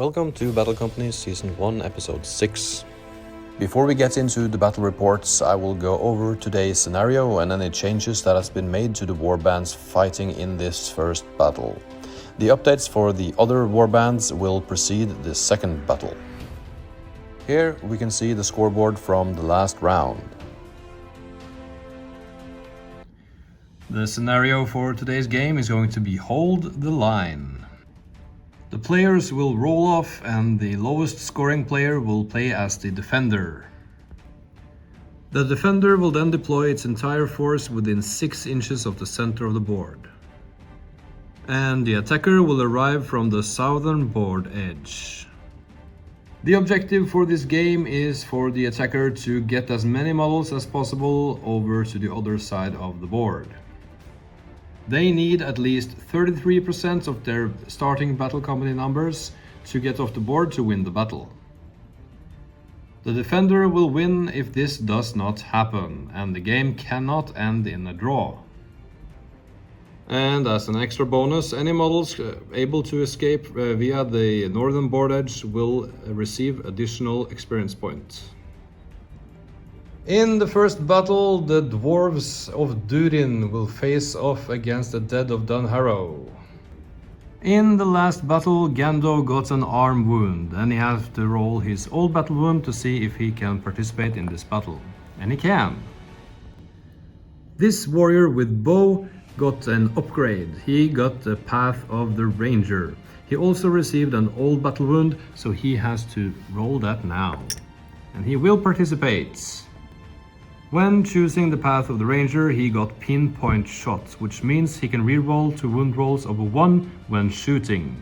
Welcome to Battle Companies Season 1, Episode 6. Before we get into the battle reports, I will go over today's scenario and any changes that has been made to the warbands fighting in this first battle. The updates for the other warbands will precede the second battle. Here we can see the scoreboard from the last round. The scenario for today's game is going to be Hold the Line. The players will roll off and the lowest scoring player will play as the defender. The defender will then deploy its entire force within 6 inches of the center of the board. And the attacker will arrive from the southern board edge. The objective for this game is for the attacker to get as many models as possible over to the other side of the board. They need at least 33% of their starting battle company numbers to get off the board to win the battle. The defender will win if this does not happen, and the game cannot end in a draw. And as an extra bonus, any models able to escape via the northern board edge will receive additional experience points. In the first battle, the Dwarves of Durin will face off against the Dead of Dunharrow. In the last battle, Gando got an arm wound, and he has to roll his old battle wound to see if he can participate in this battle. And he can. This warrior with bow got an upgrade. He got the Path of the Ranger. He also received an old battle wound, so he has to roll that now. And he will participate. When choosing the Path of the Ranger, he got pinpoint shots, which means he can reroll to wound rolls of a 1 when shooting.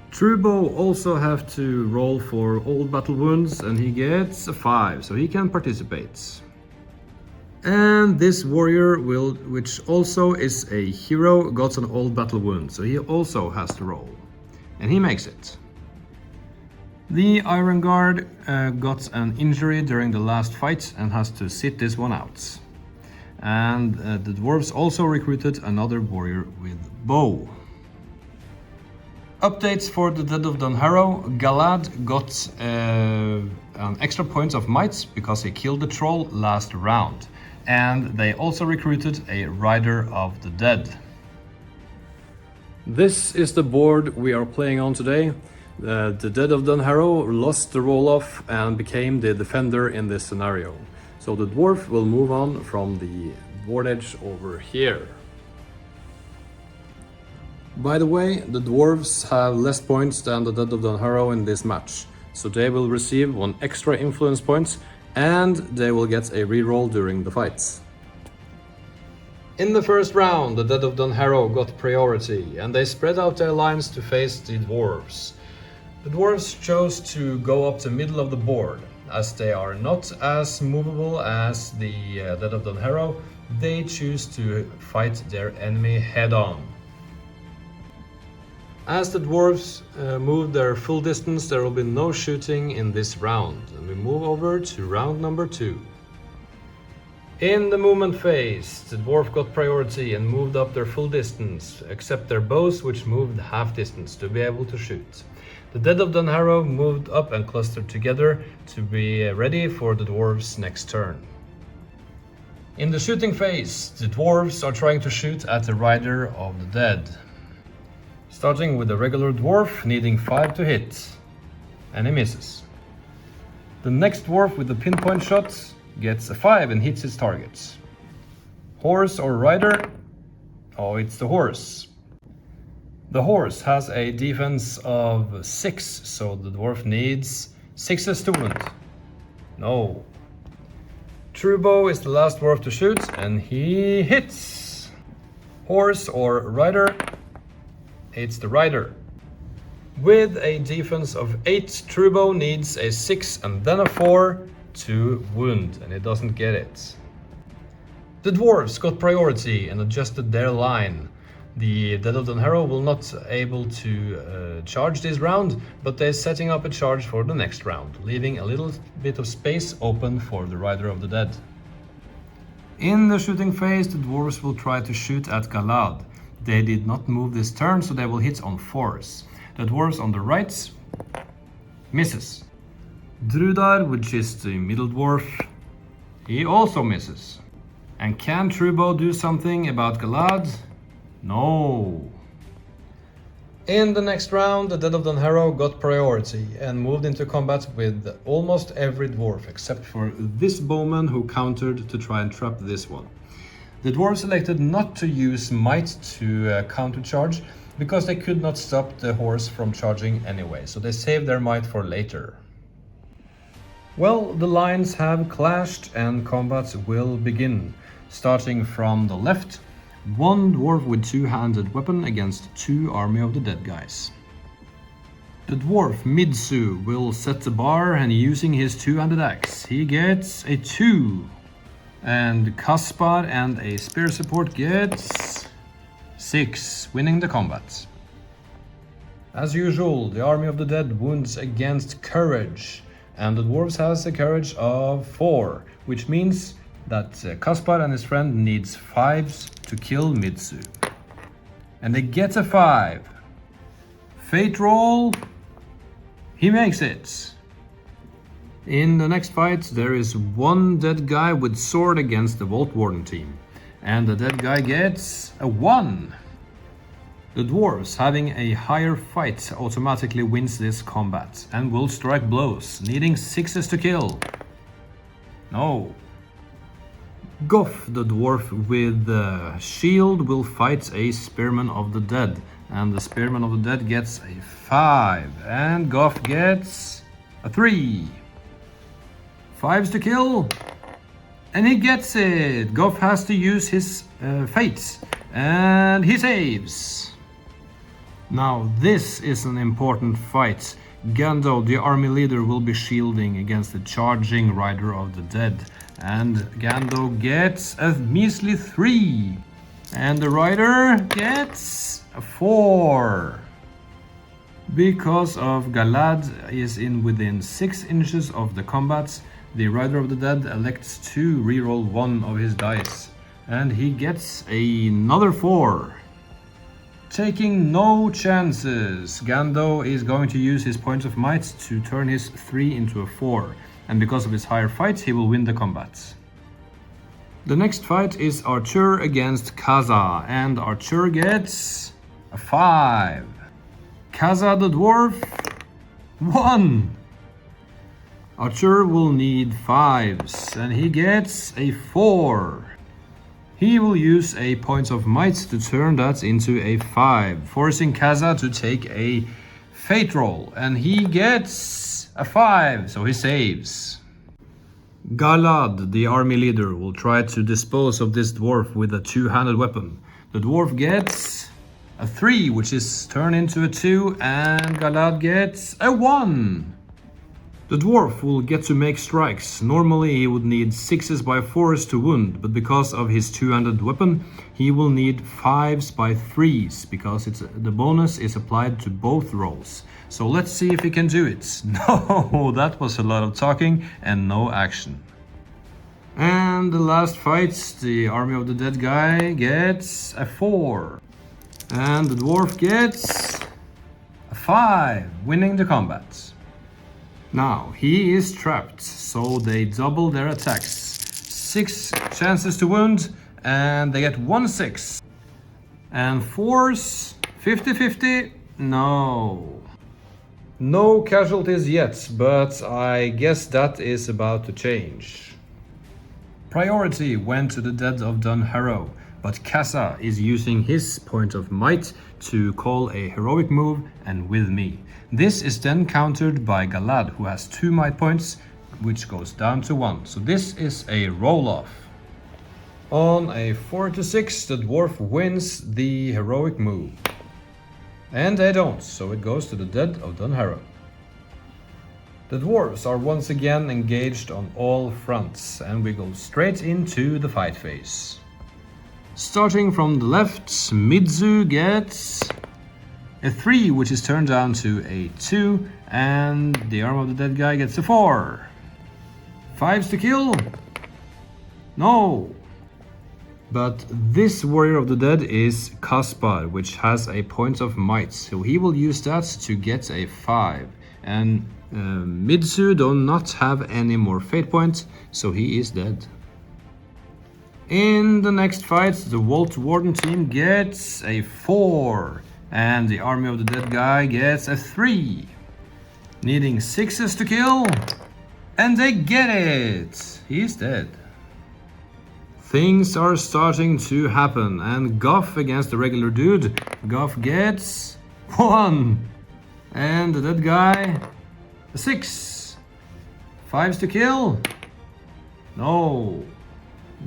Truebow also have to roll for old battle wounds, and he gets a 5, so he can participate. And this warrior, which also is a hero, got an old battle wound, so he also has to roll. And he makes it. The Iron Guard got an injury during the last fight and has to sit this one out. And the Dwarves also recruited another warrior with bow. Updates for the Dead of Dunharrow. Galad got an extra point of might because he killed the troll last round. And they also recruited a Rider of the Dead. This is the board we are playing on today. The Dead of Dunharrow lost the roll-off and became the defender in this scenario. So the dwarf will move on from the board edge over here. By the way, the dwarves have less points than the Dead of Dunharrow in this match. So they will receive 1 extra influence point and they will get a reroll during the fights. In the first round, the Dead of Dunharrow got priority and they spread out their lines to face the dwarves. The dwarves chose to go up the middle of the board. As they are not as movable as the Dead of Dunharrow, they choose to fight their enemy head-on. As the dwarves move their full distance, there will be no shooting in this round. And we move over to round number 2. In the movement phase, the dwarf got priority and moved up their full distance, except their bows, which moved half distance to be able to shoot. The Dead of Dunharrow moved up and clustered together to be ready for the dwarves' next turn. In the shooting phase, the dwarves are trying to shoot at the Rider of the Dead. Starting with a regular dwarf needing 5 to hit, and he misses. The next dwarf with the pinpoint shot gets a 5 and hits his target. Horse or rider? Oh, it's the horse. The horse has a defense of 6, so the dwarf needs 6s to wound. No. Truebow is the last dwarf to shoot, and he hits. Horse or rider? It's the rider. With a defense of 8, Truebow needs a 6 and then a 4 to wound, and he doesn't get it. The dwarves got priority and adjusted their line. The Dead of Dunharrow will not able to charge this round, but they're setting up a charge for the next round, leaving a little bit of space open for the Rider of the Dead. In the shooting phase, the dwarves will try to shoot at Galad. They did not move this turn, so they will hit on 4s. The dwarves on the right misses. Drudar, which is the middle dwarf, he also misses. And can Trubo do something about Galad? No. In the next round, the Dead of Dunharrow got priority and moved into combat with almost every dwarf except for this bowman who countered to try and trap this one. The dwarves elected not to use might to countercharge because they could not stop the horse from charging anyway, so they saved their might for later. Well, the lines have clashed and combat will begin. Starting from the left, one dwarf with two-handed weapon against two army of the dead guys. The dwarf Midsu will set the bar and using his two-handed axe, he gets a 2. And Kaspar and a spear support gets 6, winning the combat. As usual, the army of the dead wounds against courage, and the dwarves has a courage of 4, which means that Kaspar and his friend needs 5s to kill Midsu. And they get a 5. Fate roll. He makes it. In the next fight, there is one dead guy with sword against the Vault Warden team. And the dead guy gets a 1. The dwarves, having a higher fight, automatically wins this combat and will strike blows, needing 6s to kill. No. Goff, the dwarf with the shield, will fight a Spearman of the Dead, and the Spearman of the Dead gets a 5, and Goff gets a 3. 5s to kill, and he gets it. Goff has to use his fates, and he saves. Now this is an important fight. Gando, the army leader, will be shielding against the charging Rider of the Dead. And Gando gets a measly 3. And the Rider gets a 4. Because of Galad is within 6 inches of the combat, the Rider of the Dead elects to reroll 1 of his dice. And he gets another 4. Taking no chances, Gando is going to use his points of might to turn his 3 into a 4. And because of his higher fight, he will win the combat. The next fight is Archer against Kaza, and Archer gets a 5. Kaza the dwarf, 1. Archer will need 5s, and he gets a 4. He will use a point of might to turn that into a 5, forcing Kaza to take a fate roll, and he gets a 5, so he saves. Galad, the army leader, will try to dispose of this dwarf with a two-handed weapon. The dwarf gets a 3, which is turned into a 2, and Galad gets a 1. The dwarf will get to make strikes. Normally he would need 6s by 4s to wound, but because of his two-handed weapon, he will need 5s by 3s, because the bonus is applied to both rolls. So let's see if he can do it. No, that was a lot of talking and no action. And the last fight, the army of the dead guy gets a 4. And the dwarf gets a 5, winning the combat. Now, he is trapped, so they double their attacks. 6 chances to wound, and they get 1 6. And 4s, 50-50, no. No casualties yet, but I guess that is about to change. Priority went to the Dead of Dunharrow, but Kassa is using his point of might to call a heroic move and with me. This is then countered by Galad, who has 2 might points, which goes down to 1. So this is a roll-off. On a 4-6, the dwarf wins the heroic move. And they don't, so it goes to the Dead of Dunharrow. The dwarves are once again engaged on all fronts, and we go straight into the fight phase. Starting from the left, Midzu gets a 3, which is turned down to a 2, and the arm of the dead guy gets a 4. 5s to kill? No. But this Warrior of the Dead is Caspar, which has a point of might, so he will use that to get a 5. And Midsu do not have any more fate points, so he is dead. In the next fight, the Vault Warden team gets a 4, and the Army of the Dead guy gets a 3. Needing 6s to kill, and they get it! He's dead. Things are starting to happen, and Goff against the regular dude. Goff gets 1, and the dead guy a 6. 5s to kill. No.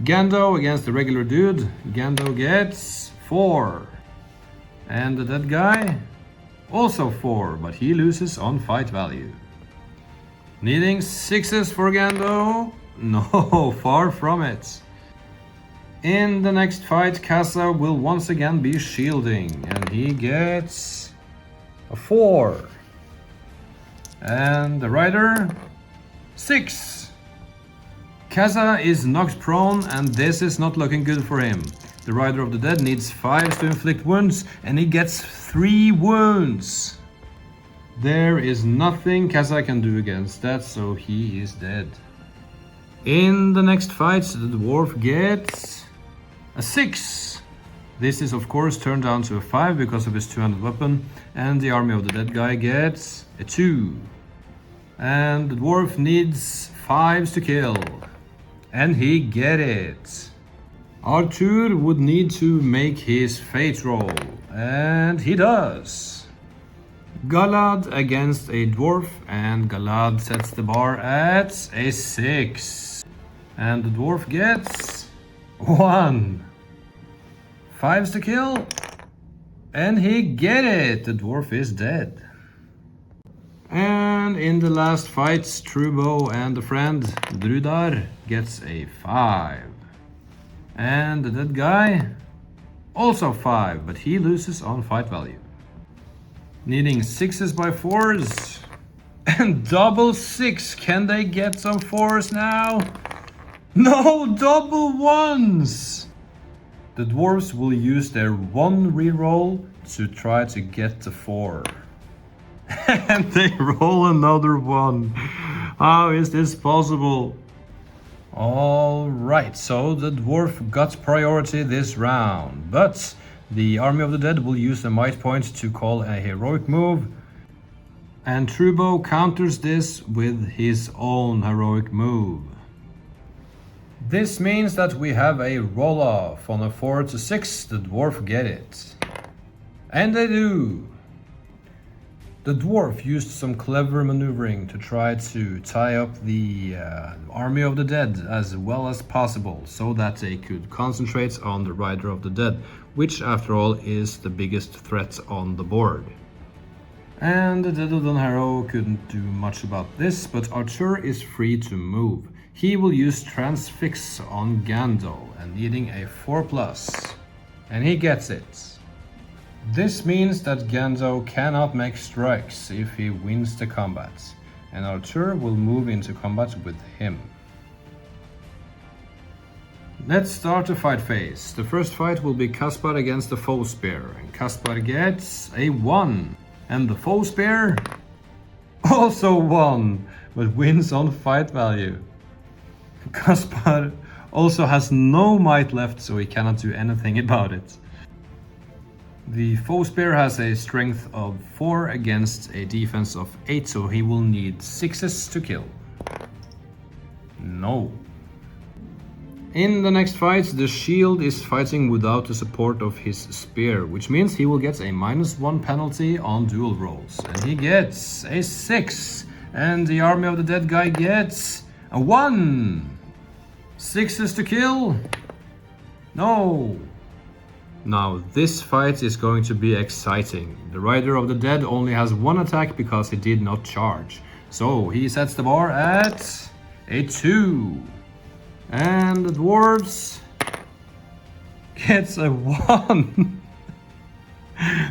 Gando against the regular dude. Gando gets 4, and the dead guy also 4, but he loses on fight value. Needing 6s for Gando. No, far from it. In the next fight, Casa will once again be shielding, and he gets a 4. And the rider, 6. Casa is knocked prone, and this is not looking good for him. The Rider of the Dead needs 5s to inflict wounds, and he gets 3 wounds. There is nothing Casa can do against that, so he is dead. In the next fight, the dwarf gets a 6. This is of course turned down to a 5 because of his two-handed weapon, and the Army of the Dead guy gets a 2. And the dwarf needs 5s to kill, and he get it. Arthur would need to make his fate roll, and he does. Galad against a dwarf, and Galad sets the bar at a 6. And the dwarf gets 1. 5s to kill, and he get it. The dwarf is dead. And in the last fight, Trubo and the friend Drudar gets a 5. And the dead guy also 5, but he loses on fight value. Needing 6s by 4s, and double 6. Can they get some 4s now? No, double 1s. The dwarves will use their 1 reroll to try to get the 4. And they roll another 1. How is this possible? Alright, so the dwarf got priority this round, but the Army of the Dead will use a might point to call a heroic move, and Trubo counters this with his own heroic move. This means that we have a roll-off. On a 4 to 6, the dwarf get it. And they do! The dwarf used some clever maneuvering to try to tie up the Army of the Dead as well as possible, so that they could concentrate on the Rider of the Dead, which after all is the biggest threat on the board. And the Dead of Dunharrow couldn't do much about this, but Arthur is free to move. He will use Transfix on Gando, and needing a 4+, and he gets it. This means that Gando cannot make strikes if he wins the combat, and Arthur will move into combat with him. Let's start the fight phase. The first fight will be Caspar against the Foe Spear, and Caspar gets a 1, and the Foe Spear also 1, but wins on fight value. Caspar also has no might left, so he cannot do anything about it. The Foe Spear has a strength of 4 against a defense of 8, so he will need 6s to kill. No. In the next fight, the shield is fighting without the support of his spear, which means he will get a -1 penalty on duel rolls. And he gets a 6, and the Army of the Dead guy gets a 1. 6s to kill? No. Now this fight is going to be exciting. The Rider of the Dead only has 1 attack because he did not charge. So he sets the bar at a 2. And the dwarves gets a 1.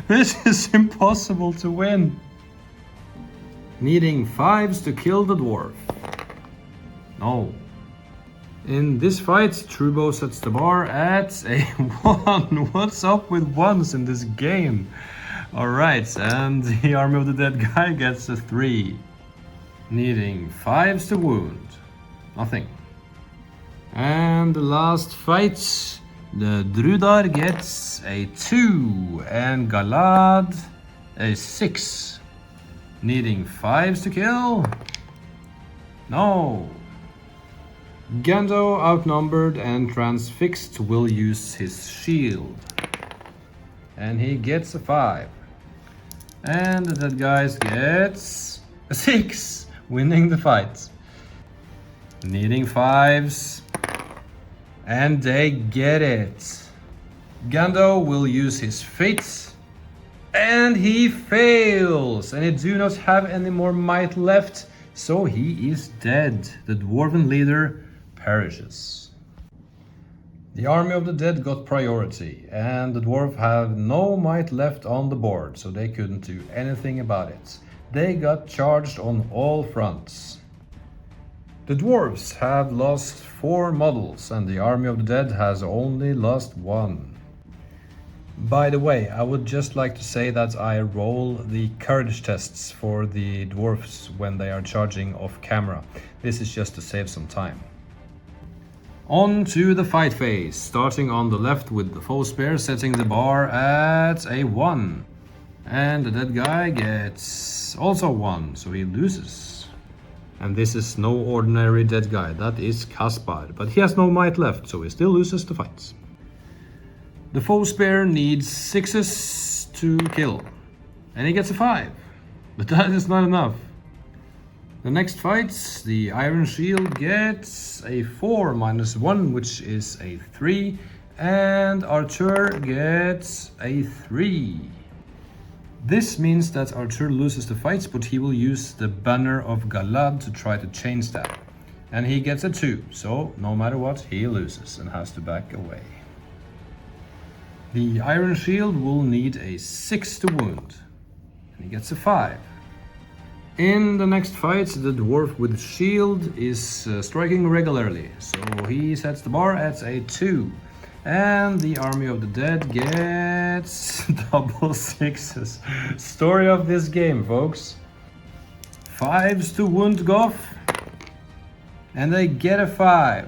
This is impossible to win. Needing 5s to kill the dwarf. No. In this fight, Trubo sets the bar at a 1. What's up with ones in this game? Alright, and the Army of the Dead guy gets a 3. Needing 5s to wound. Nothing. And the last fight, the Drudar gets a 2 and Galad a 6. Needing 5s to kill. No. Gando, outnumbered and transfixed, will use his shield. And he gets a 5. And the dead guy gets a 6, winning the fight. Needing 5s. And they get it. Gando will use his fate. And he fails. And he do not have any more might left. So he is dead. The Dwarven leader perishes. The Army of the Dead got priority, and the Dwarf have no might left on the board, so they couldn't do anything about it. They got charged on all fronts. The Dwarves have lost 4 models, and the Army of the Dead has only lost 1. By the way, I would just like to say that I roll the courage tests for the Dwarves when they are charging off camera. This is just to save some time. On to the fight phase, starting on the left with the foe spear setting the bar at a 1. And the dead guy gets also 1, so he loses. And this is no ordinary dead guy, that is Kaspar, but he has no might left, so he still loses the fight. The foe spear needs 6s to kill, and he gets a 5, but that is not enough. The next fight, the Iron Shield gets a 4 minus 1, which is a 3, and Archer gets a 3. This means that Archer loses the fight, but he will use the Banner of Galad to try to change that. And he gets a 2, so no matter what, he loses and has to back away. The Iron Shield will need a 6 to wound, and he gets a 5. In the next fight, the Dwarf with shield is striking regularly, so he sets the bar at a 2. And the Army of the Dead gets double 6s. Story of this game, folks. 5s to wound Goff, and they get a 5.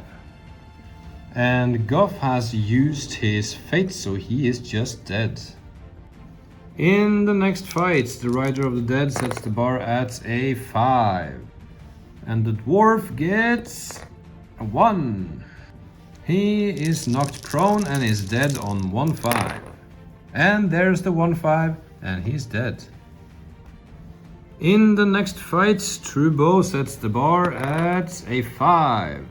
And Goff has used his fate, so he is just dead. In the next fight, the Rider of the Dead sets the bar at a 5. And the Dwarf gets a 1. He is knocked prone and is dead on 1-5. And there's the 1-5, and he's dead. In the next fight, Trubo sets the bar at a 5.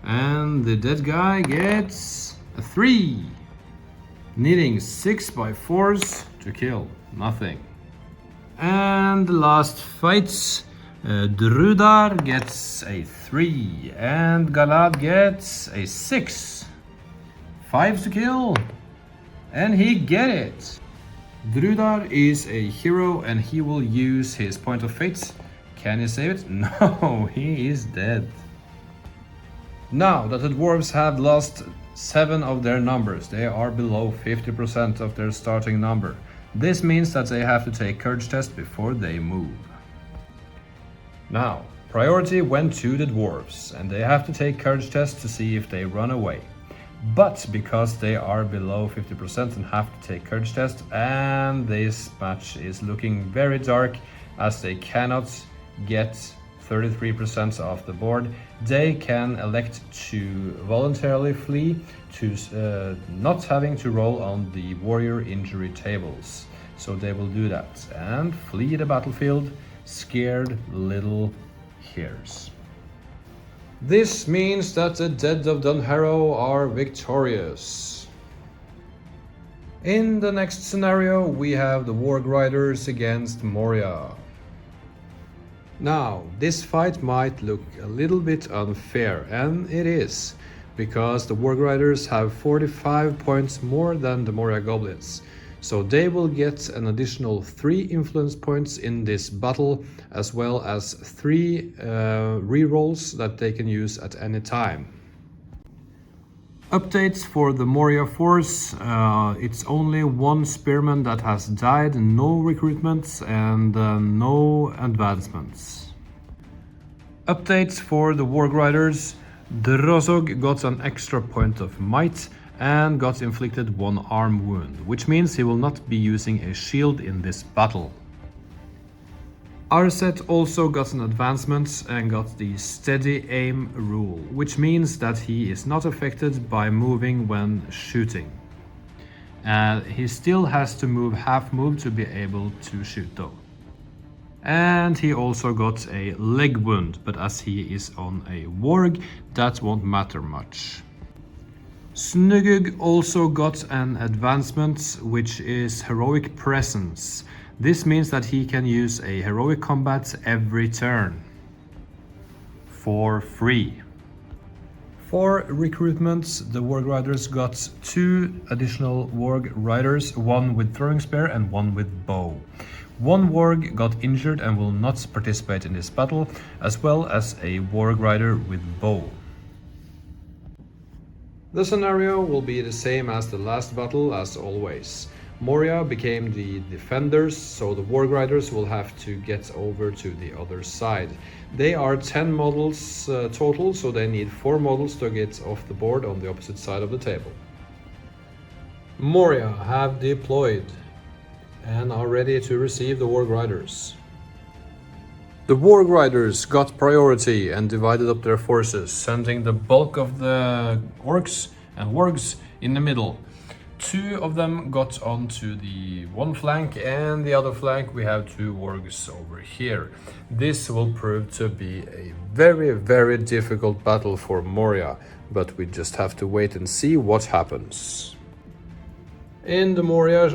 And the dead guy gets a 3. Needing 6x4s to kill. Nothing. And the last fight, Drudar gets a 3 and Galad gets a 6. 5s to kill, and he get it. Drudar is a hero and he will use his point of fate. Can he save it? No, he is dead. Now that the Dwarves have lost 7 of their numbers, they are below 50% of their starting number. This means that they have to take courage test before they move. Now, priority went to the Dwarves, and they have to take courage test to see if they run away. But because they are below 50% and have to take courage test, and this match is looking very dark as they cannot get 33% off the board, they can elect to voluntarily flee to not having to roll on the warrior injury tables. So they will do that and flee the battlefield, scared little hares. This means that the Dead of Dunharrow are victorious. In the next scenario, we have the Warg Riders against Moria. Now, this fight might look a little bit unfair, and it is, because the Warg Riders have 45 points more than the Moria Goblins. So they will get an additional 3 influence points in this battle, as well as 3 rerolls that they can use at any time. Updates for the Moria force. It's only one spearman that has died, no recruitments and no advancements. Updates for the Warg Riders. Drozog got an extra point of might and got inflicted one arm wound, which means he will not be using a shield in this battle. Arset also got an advancement and got the steady aim rule, which means that he is not affected by moving when shooting. He still has to move half move to be able to shoot though. And he also got a leg wound, but as he is on a warg, that won't matter much. Snugug also got an advancement, which is heroic presence. This means that he can use a heroic combat every turn. For free. For recruitments, the Warg Riders got 2 additional Warg Riders, one with throwing spear and one with bow. One Warg got injured and will not participate in this battle, as well as a Warg Rider with bow. The scenario will be the same as the last battle as always. Moria became the defenders, so the Warg Riders will have to get over to the other side. They are 10 models total, so they need 4 models to get off the board on the opposite side of the table. Moria have deployed and are ready to receive the Warg Riders. The Warg Riders got priority and divided up their forces, sending the bulk of the orcs and wargs in the middle. 2 of them got onto the one flank, and the other flank we have 2 wargs over here. This will prove to be a very difficult battle for Moria, but we just have to wait and see what happens. In the Moria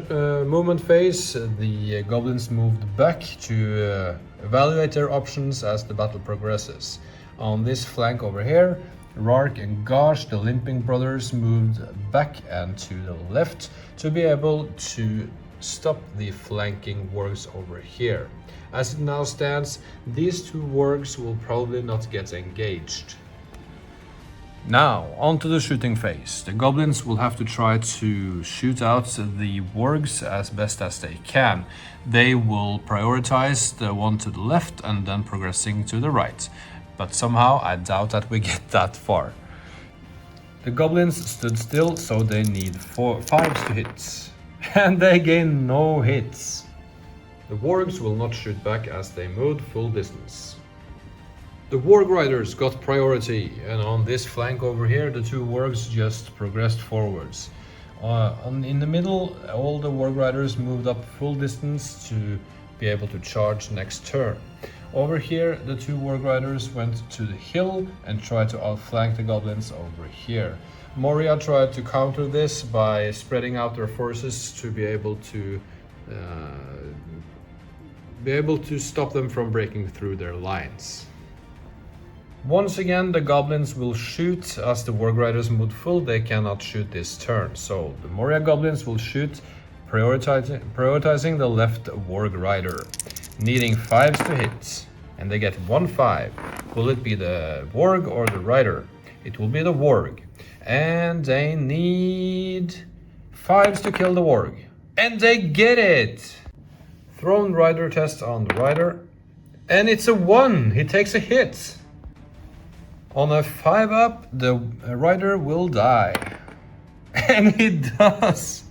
movement phase, the goblins moved back to evaluate their options as the battle progresses. On this flank over here, Rark and Gosh, the Limping Brothers, moved back and to the left to be able to stop the flanking wargs over here. As it now stands, these 2 wargs will probably not get engaged. Now, onto the shooting phase. The goblins will have to try to shoot out the wargs as best as they can. They will prioritize the one to the left and then progressing to the right. But somehow I doubt that we get that far. The goblins stood still, so they need 5s to hit. And they gain no hits. The wargs will not shoot back as they moved full distance. The Warg Riders got priority, and on this flank over here the 2 wargs just progressed forwards. In the middle, all the Warg Riders moved up full distance to be able to charge next turn. Over here, the 2 Warg Riders went to the hill and tried to outflank the goblins over here. Moria tried to counter this by spreading out their forces to be able to stop them from breaking through their lines. Once again, the goblins will shoot. As the Warg Riders moved full, they cannot shoot this turn. So the Moria goblins will shoot, prioritizing the left Warg Rider, needing 5s to hit. And they get 1 5. Will it be the Warg or the Rider? It will be the Warg. And they need 5s to kill the Warg. And they get it! Thrown Rider test on the Rider. And it's a 1! He takes a hit! On a 5 up, the Rider will die. And he does!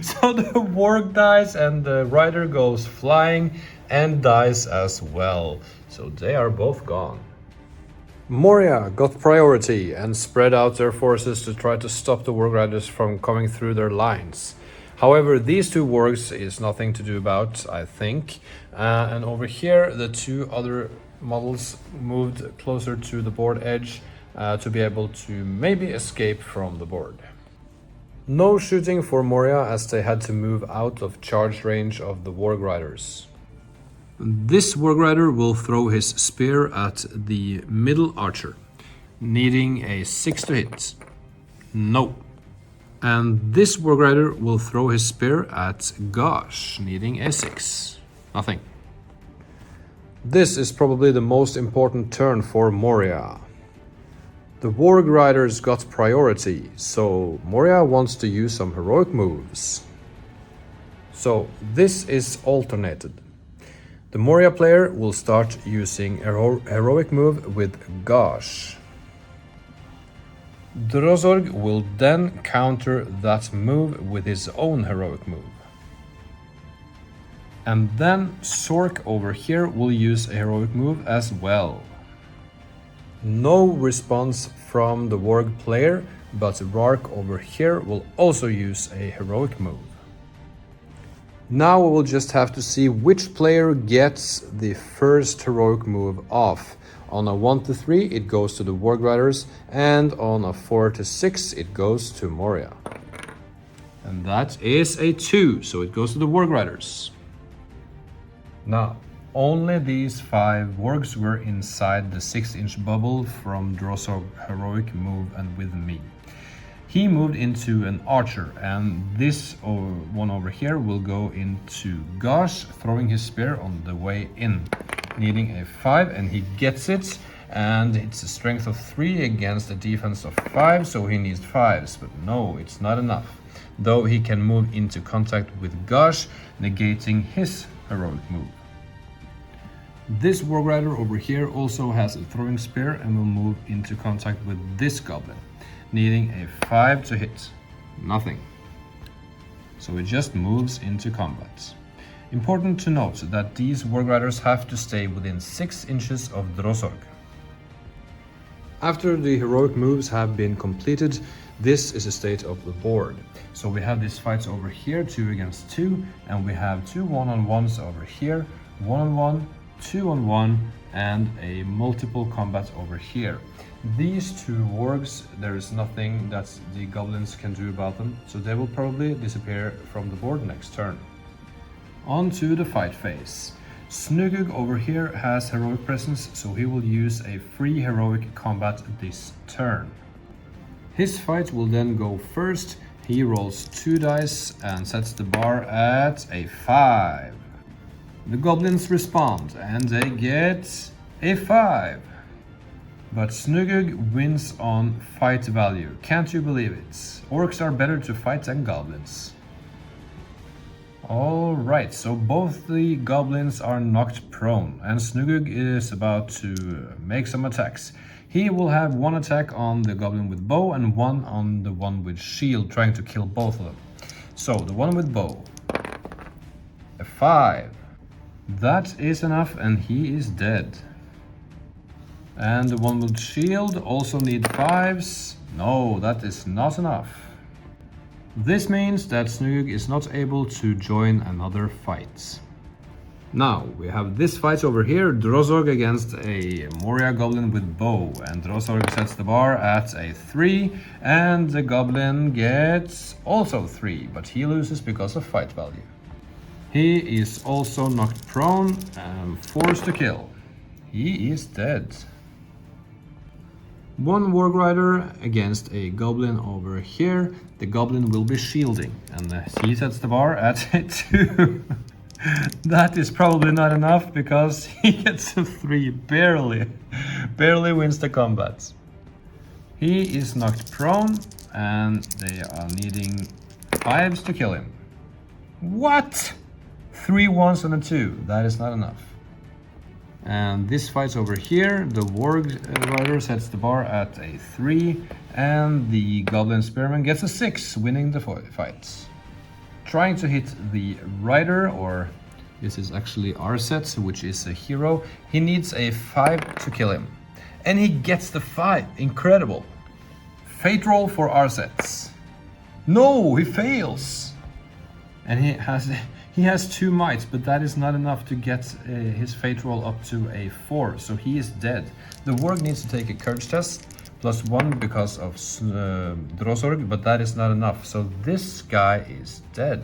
So the Warg dies and the Rider goes flying and dies as well. So they are both gone. Moria got priority and spread out their forces to try to stop the Warg Riders from coming through their lines. However, these 2 wargs is nothing to do about, I think. And over here, the 2 other models moved closer to the board edge to be able to maybe escape from the board. No shooting for Moria as they had to move out of charge range of the Warg Riders. This Warg Rider will throw his spear at the middle archer, needing a 6 to hit. No. And this Warg Rider will throw his spear at Gosh, needing a 6. Nothing. This is probably the most important turn for Moria. The Warg Riders got priority, so Moria wants to use some heroic moves. So this is alternated. The Moria player will start using heroic move with Gosh. Drozorg will then counter that move with his own heroic move. And then Sork over here will use a heroic move as well. No response from the Warg player, but Rark over here will also use a heroic move. Now we will just have to see which player gets the first heroic move off. On a 1 to 3 it goes to the Warg Riders, and on a 4 to 6 it goes to Moria. And that is a 2, so it goes to the Warg Riders. Now, only these 5 wargs were inside the 6-inch bubble from Drozorg's heroic move and with me. He moved into an archer, and this one over here will go into Gosh, throwing his spear on the way in, needing a 5, and he gets it, and it's a strength of 3 against a defense of 5, so he needs 5s, but no, it's not enough. Though he can move into contact with Gosh, negating his heroic move. This Warg Rider over here also has a throwing spear and will move into contact with this goblin, needing a 5 to hit. Nothing. So it just moves into combat. Important to note that these Warg Riders have to stay within 6 inches of Drozorg. After the heroic moves have been completed, this is the state of the board. So we have these fights over here, 2 against 2, and we have 2 1-on-1s over here, 1-on-1, 2-on-1, and a multiple combat over here. These 2 wargs, there is nothing that the goblins can do about them, so they will probably disappear from the board next turn. On to the fight phase. Snugug over here has heroic presence, so he will use a free heroic combat this turn. His fight will then go first. He rolls 2 dice and sets the bar at a 5. The goblins respond and they get a 5. But Snugug wins on fight value. Can't you believe it? Orcs are better to fight than goblins. Alright, so both the goblins are knocked prone and Snugug is about to make some attacks. He will have 1 attack on the goblin with bow and 1 on the one with shield, trying to kill both of them. So the one with bow, a 5. That is enough and he is dead. And the one with shield also need 5s. No, that is not enough. This means that Snugug is not able to join another fight. Now we have this fight over here, Drozorg against a Moria goblin with bow, and Drozorg sets the bar at a 3, and the goblin gets also 3, but he loses because of fight value. He is also knocked prone and forced to kill. He is dead. One Warg Rider against a goblin over here. The goblin will be shielding, and he sets the bar at a 2. That is probably not enough because he gets a 3, barely wins the combat. He is knocked prone and they are needing 5s to kill him. What? 3 1s and a 2, that is not enough. And this fight's over here, the Warg Rider sets the bar at a 3 and the Goblin Spearman gets a 6, winning the fight. Trying to hit the Rider, or this is actually Arset, which is a hero, he needs a 5 to kill him. And he gets the 5, incredible. Fate roll for Arset. No, he fails. And he has 2 might, but that is not enough to get his fate roll up to a 4, so he is dead. The Warg needs to take a courage test, +1 because of Drozorg, but that is not enough, so this guy is dead.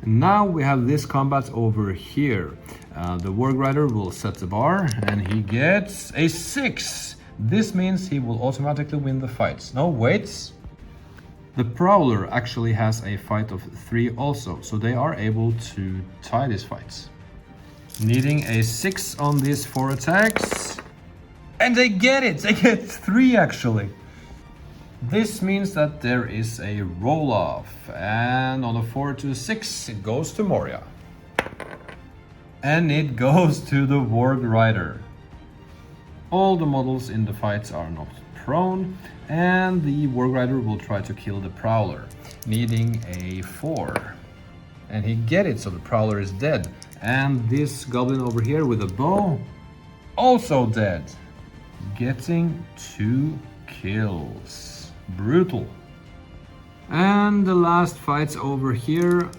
And now we have this combat over here. The Warg Rider will set the bar, and he gets a 6. This means he will automatically win the fight. No, wait. The Prowler actually has a fight of 3 also, so they are able to tie this fight. Needing a 6 on these 4 attacks. And they get it! They get 3 actually! This means that there is a roll-off, and on a 4 to 6 it goes to Moria. And it goes to the Warg Rider. All the models in the fights are knocked prone, and the Warg Rider will try to kill the Prowler, needing a 4. And he get it, so the Prowler is dead. And this Goblin over here with a bow, also dead. Getting 2 kills. Brutal. And the last fight's over here.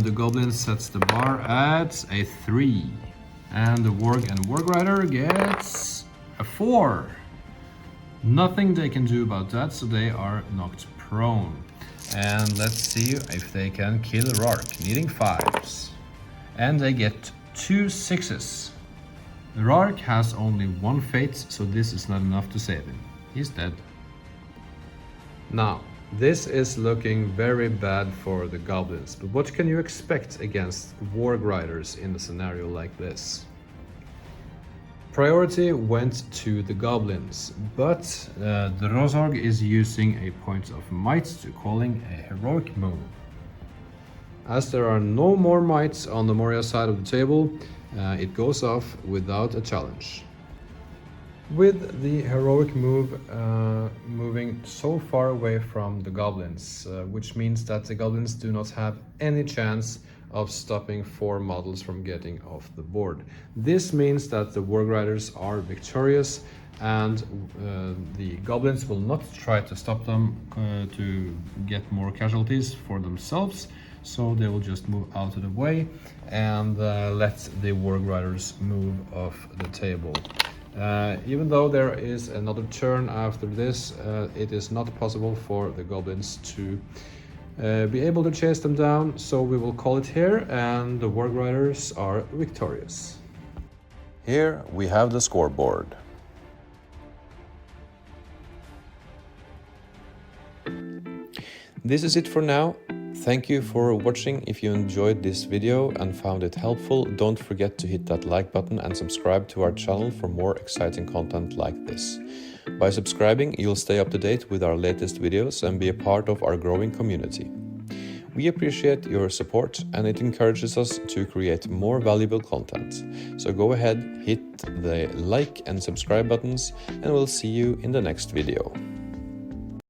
The Goblin sets the bar at a 3. And the Warg and Warg Rider gets a 4. Nothing they can do about that, so they are knocked prone. And let's see if they can kill Rark, needing 5s. And they get 2 6s. Rark has only 1 fate, so this is not enough to save him. He's dead. Now, this is looking very bad for the Goblins, but what can you expect against Warg Riders in a scenario like this? Priority went to the Goblins, but the Rozorg is using a point of might to calling a heroic move. As there are no more mights on the Moria side of the table, it goes off without a challenge. With the heroic move moving so far away from the Goblins, which means that the Goblins do not have any chance of stopping 4 models from getting off the board. This means that the Warg Riders are victorious, and the Goblins will not try to stop them to get more casualties for themselves, so they will just move out of the way and let the Warg Riders move off the table. Even though there is another turn after this, it is not possible for the Goblins to be able to chase them down, so we will call it here, and the Warg Riders are victorious. Here we have the scoreboard. This is it for now. Thank you for watching. If you enjoyed this video and found it helpful, don't forget to hit that like button and subscribe to our channel for more exciting content like this. By subscribing, you'll stay up to date with our latest videos and be a part of our growing community. We appreciate your support, and it encourages us to create more valuable content. So go ahead, hit the like and subscribe buttons, and we'll see you in the next video.